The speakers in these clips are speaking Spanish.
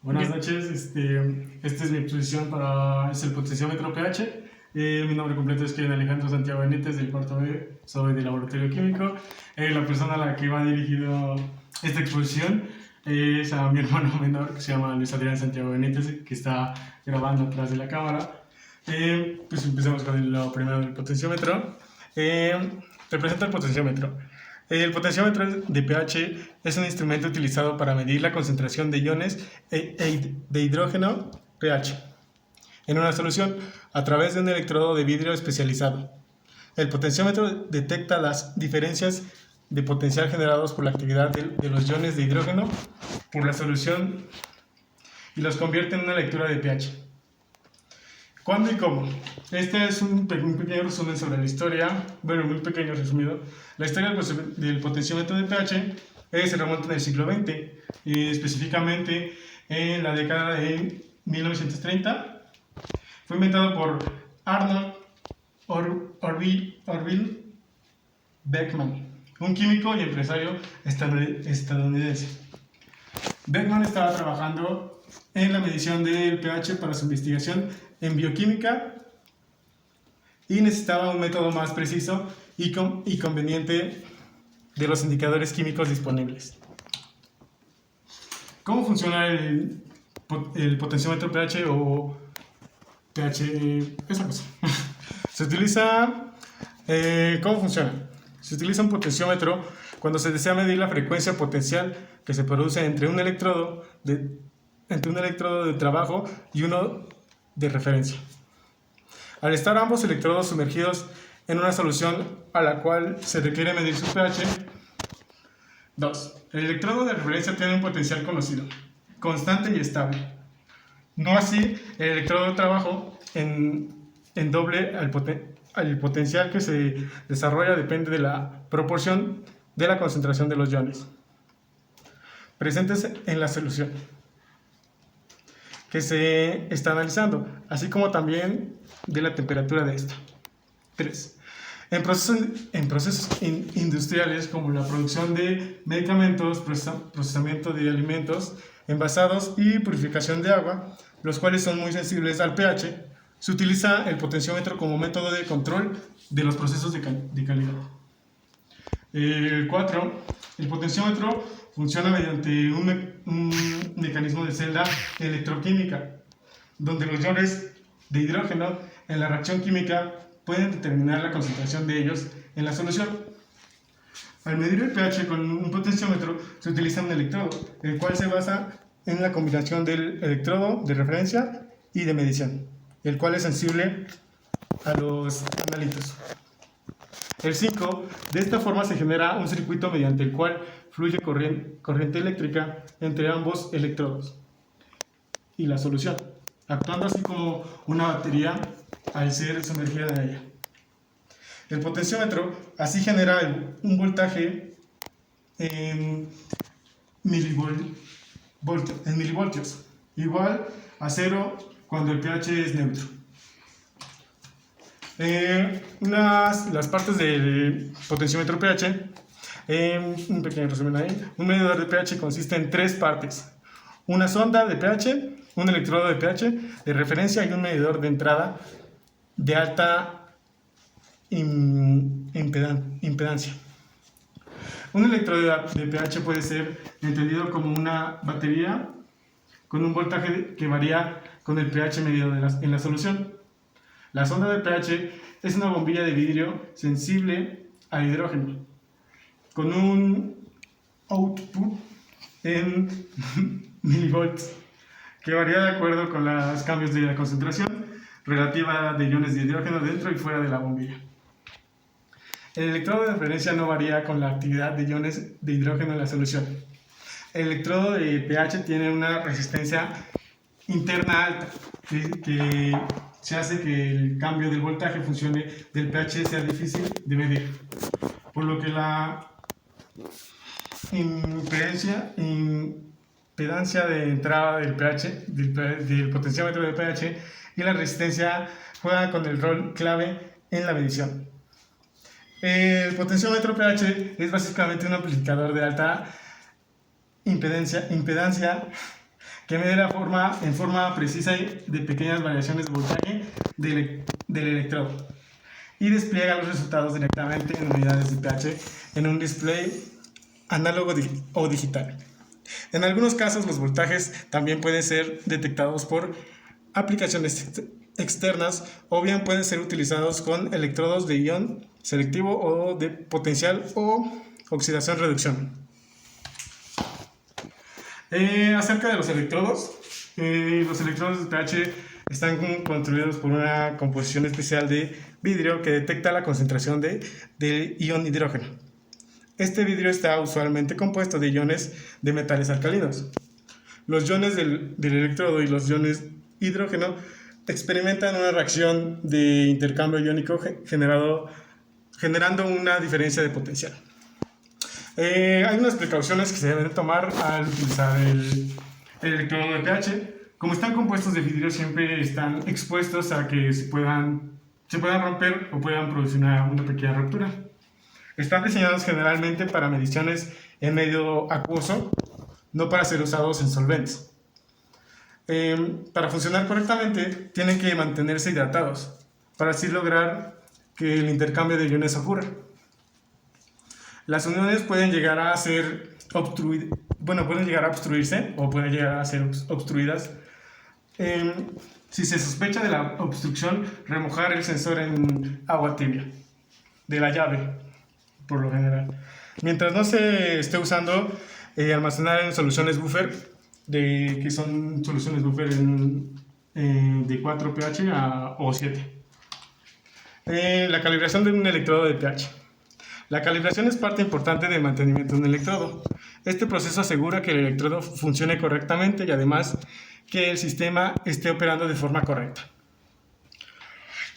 Buenas noches, esta es mi exposición es el potenciómetro pH. Mi nombre completo es Kevin Alejandro Santiago Benítez del cuarto B, soy del laboratorio químico. La persona a la que va dirigido esta exposición es a mi hermano menor, que se llama Luis Adrián Santiago Benítez, que está grabando atrás de la cámara. Pues empecemos con lo primero del potenciómetro. Representa el potenciómetro. El potenciómetro de pH es un instrumento utilizado para medir la concentración de iones de hidrógeno pH en una solución a través de un electrodo de vidrio especializado. El potenciómetro detecta las diferencias de potencial generados por la actividad de los iones de hidrógeno por la solución y los convierte en una lectura de pH. ¿Cuándo y cómo? Este es un pequeño resumen sobre la historia, bueno, muy pequeño resumido. La historia del potenciómetro de pH se remonta en el siglo XX, y específicamente en la década de 1930. Fue inventado por Arnold Orville Beckman, un químico y empresario estadounidense. Beckman estaba trabajando en la medición del pH para su investigación en bioquímica y necesitaba un método más preciso y conveniente de los indicadores químicos disponibles. ¿Cómo funciona el potenciómetro pH o pH? Esa cosa. Se utiliza. ¿Cómo funciona? Se utiliza un potenciómetro cuando se desea medir la frecuencia potencial que se produce entre un electrodo de trabajo y uno de referencia. Al estar ambos electrodos sumergidos en una solución a la cual se requiere medir su pH. 2. El electrodo de referencia tiene un potencial conocido, constante y estable. No así el electrodo de trabajo en doble al potencial que se desarrolla depende de la proporción de la concentración de los iones presentes en la solución que se está analizando, así como también de la temperatura de esta. 3. En procesos industriales como la producción de medicamentos, procesamiento de alimentos, envasados y purificación de agua, los cuales son muy sensibles al pH, se utiliza el potenciómetro como método de control de los procesos de calidad. 4. El potenciómetro funciona mediante un mecanismo de celda electroquímica, donde los iones de hidrógeno en la reacción química pueden determinar la concentración de ellos en la solución. Al medir el pH con un potenciómetro se utiliza un electrodo, el cual se basa en la combinación del electrodo de referencia y de medición, el cual es sensible a los analitos. El 5. De esta forma se genera un circuito mediante el cual fluye corriente eléctrica entre ambos electrodos y la solución, actuando así como una batería al ser sumergida en ella. El potenciómetro así genera un voltaje en milivoltios, igual a 0 cuando el pH es neutro. Las partes del potenciómetro pH, un pequeño resumen ahí. Un medidor de pH consiste en 3 partes: una sonda de pH, un electrodo de pH de referencia y un medidor de entrada de alta impedancia. Un electrodo de pH puede ser entendido como una batería con un voltaje que varía con el pH medido en la solución. La sonda de pH es una bombilla de vidrio sensible al hidrógeno, con un output en milivolts, que varía de acuerdo con los cambios de la concentración relativa de iones de hidrógeno dentro y fuera de la bombilla. El electrodo de referencia no varía con la actividad de iones de hidrógeno en la solución. El electrodo de pH tiene una resistencia interna alta, que se hace que el cambio del voltaje funcione del pH sea difícil de medir, por lo que la impedancia de entrada del pH, del potenciómetro de pH y la resistencia juegan con el rol clave en la medición. El potenciómetro pH es básicamente un amplificador de alta impedancia que mide en forma precisa de pequeñas variaciones de voltaje del electrodo y despliega los resultados directamente en unidades de pH en un display análogo o digital. En algunos casos, los voltajes también pueden ser detectados por aplicaciones externas o bien pueden ser utilizados con electrodos de ion selectivo o de potencial o oxidación-reducción. Acerca de los electrodos de pH están construidos por una composición especial de vidrio que detecta la concentración del ion hidrógeno. Este vidrio está usualmente compuesto de iones de metales alcalinos. Los iones del electrodo y los iones hidrógeno experimentan una reacción de intercambio iónico generando una diferencia de potencial. Hay unas precauciones que se deben tomar al utilizar el electrodo de pH. Como están compuestos de vidrio, siempre están expuestos a que se puedan romper o puedan producir una pequeña ruptura. Están diseñados generalmente para mediciones en medio acuoso, no para ser usados en solventes. Para funcionar correctamente, tienen que mantenerse hidratados, para así lograr que el intercambio de iones ocurra. Las uniones pueden llegar a obstruirse o pueden llegar a ser obstruidas. Si se sospecha de la obstrucción, remojar el sensor en agua tibia, de la llave, por lo general. Mientras no se esté usando, almacenar en soluciones buffer, que son soluciones buffer de 4 pH o 7. La calibración de un electrodo de pH. La calibración es parte importante del mantenimiento de un electrodo. Este proceso asegura que el electrodo funcione correctamente y además que el sistema esté operando de forma correcta.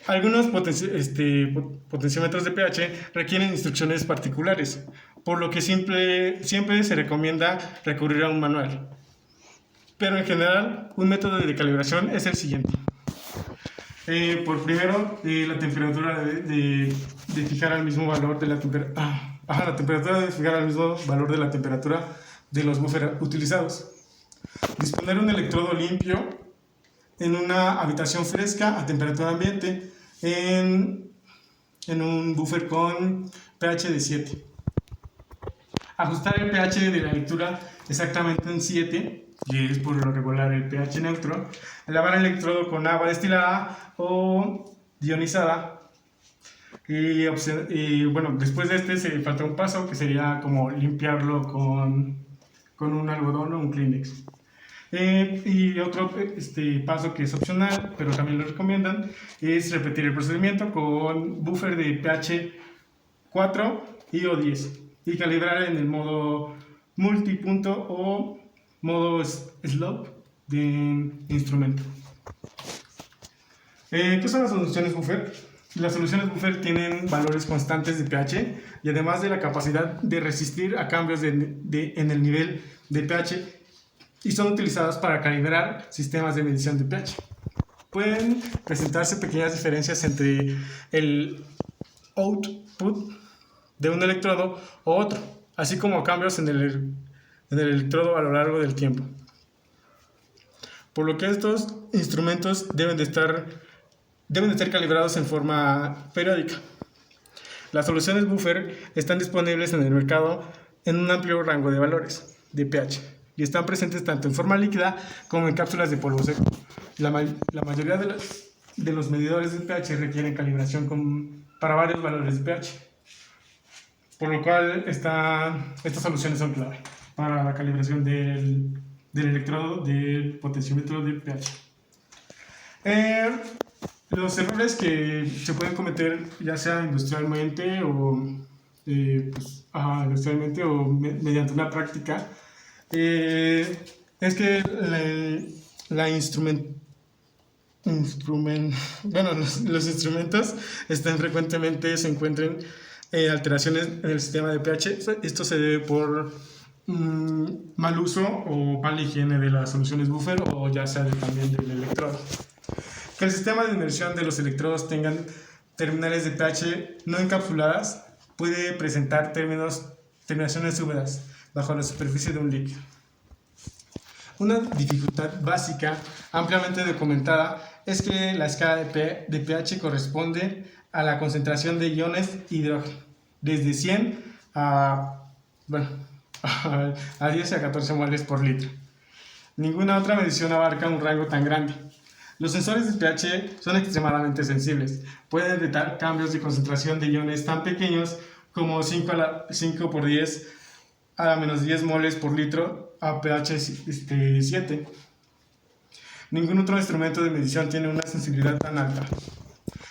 Algunos potenciómetros de pH requieren instrucciones particulares, por lo que siempre se recomienda recurrir a un manual. Pero en general, un método de calibración es el siguiente. Por primero, la temperatura de fijar al mismo valor de la temperatura. La temperatura de fijar al mismo valor de la temperatura de los buffers utilizados. Disponer un electrodo limpio en una habitación fresca a temperatura ambiente en un buffer con pH de 7. Ajustar el pH de la lectura exactamente en 7, que es por lo regular el pH neutro. Lavar el electrodo con agua destilada o ionizada. Y bueno, después de se falta un paso que sería como limpiarlo con un algodón o un Kleenex. Y otro paso que es opcional, pero también lo recomiendan, es repetir el procedimiento con buffer de pH 4 y o 10 y calibrar en el modo multipunto o modo slope de instrumento. ¿Qué son las soluciones buffer? Las soluciones buffer tienen valores constantes de pH y además de la capacidad de resistir a cambios en el nivel de pH y son utilizadas para calibrar sistemas de medición de pH. Pueden presentarse pequeñas diferencias entre el output de un electrodo o otro, así como cambios en el electrodo a lo largo del tiempo. Por lo que estos instrumentos deben de estar calibrados en forma periódica. Las soluciones buffer están disponibles en el mercado en un amplio rango de valores de pH y están presentes tanto en forma líquida como en cápsulas de polvo seco. La mayoría de los medidores de pH requieren calibración para varios valores de pH, por lo cual estas soluciones son clave para la calibración del electrodo del potenciómetro de pH. Los errores que se pueden cometer ya sea industrialmente o mediante una práctica es que los instrumentos frecuentemente se encuentren alteraciones en el sistema de pH. Esto se debe por mal uso o mala higiene de las soluciones buffer o ya sea también del electrodo. Que el sistema de inmersión de los electrodos tengan terminales de pH no encapsuladas puede presentar terminaciones húmedas bajo la superficie de un líquido. Una dificultad básica ampliamente documentada es que la escala de pH corresponde a la concentración de iones hidrógeno, desde 100 bueno, a 10 a 14 moles por litro. Ninguna otra medición abarca un rango tan grande. Los sensores de pH son extremadamente sensibles. Pueden detectar cambios de concentración de iones tan pequeños como 5 por 10 a la menos 10 moles por litro a pH 7. Ningún otro instrumento de medición tiene una sensibilidad tan alta.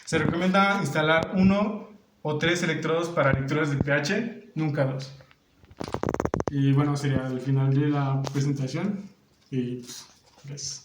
Se recomienda instalar 1 o 3 electrodos para lecturas de pH, nunca 2. Y bueno, sería el final de la presentación. Y pues, gracias.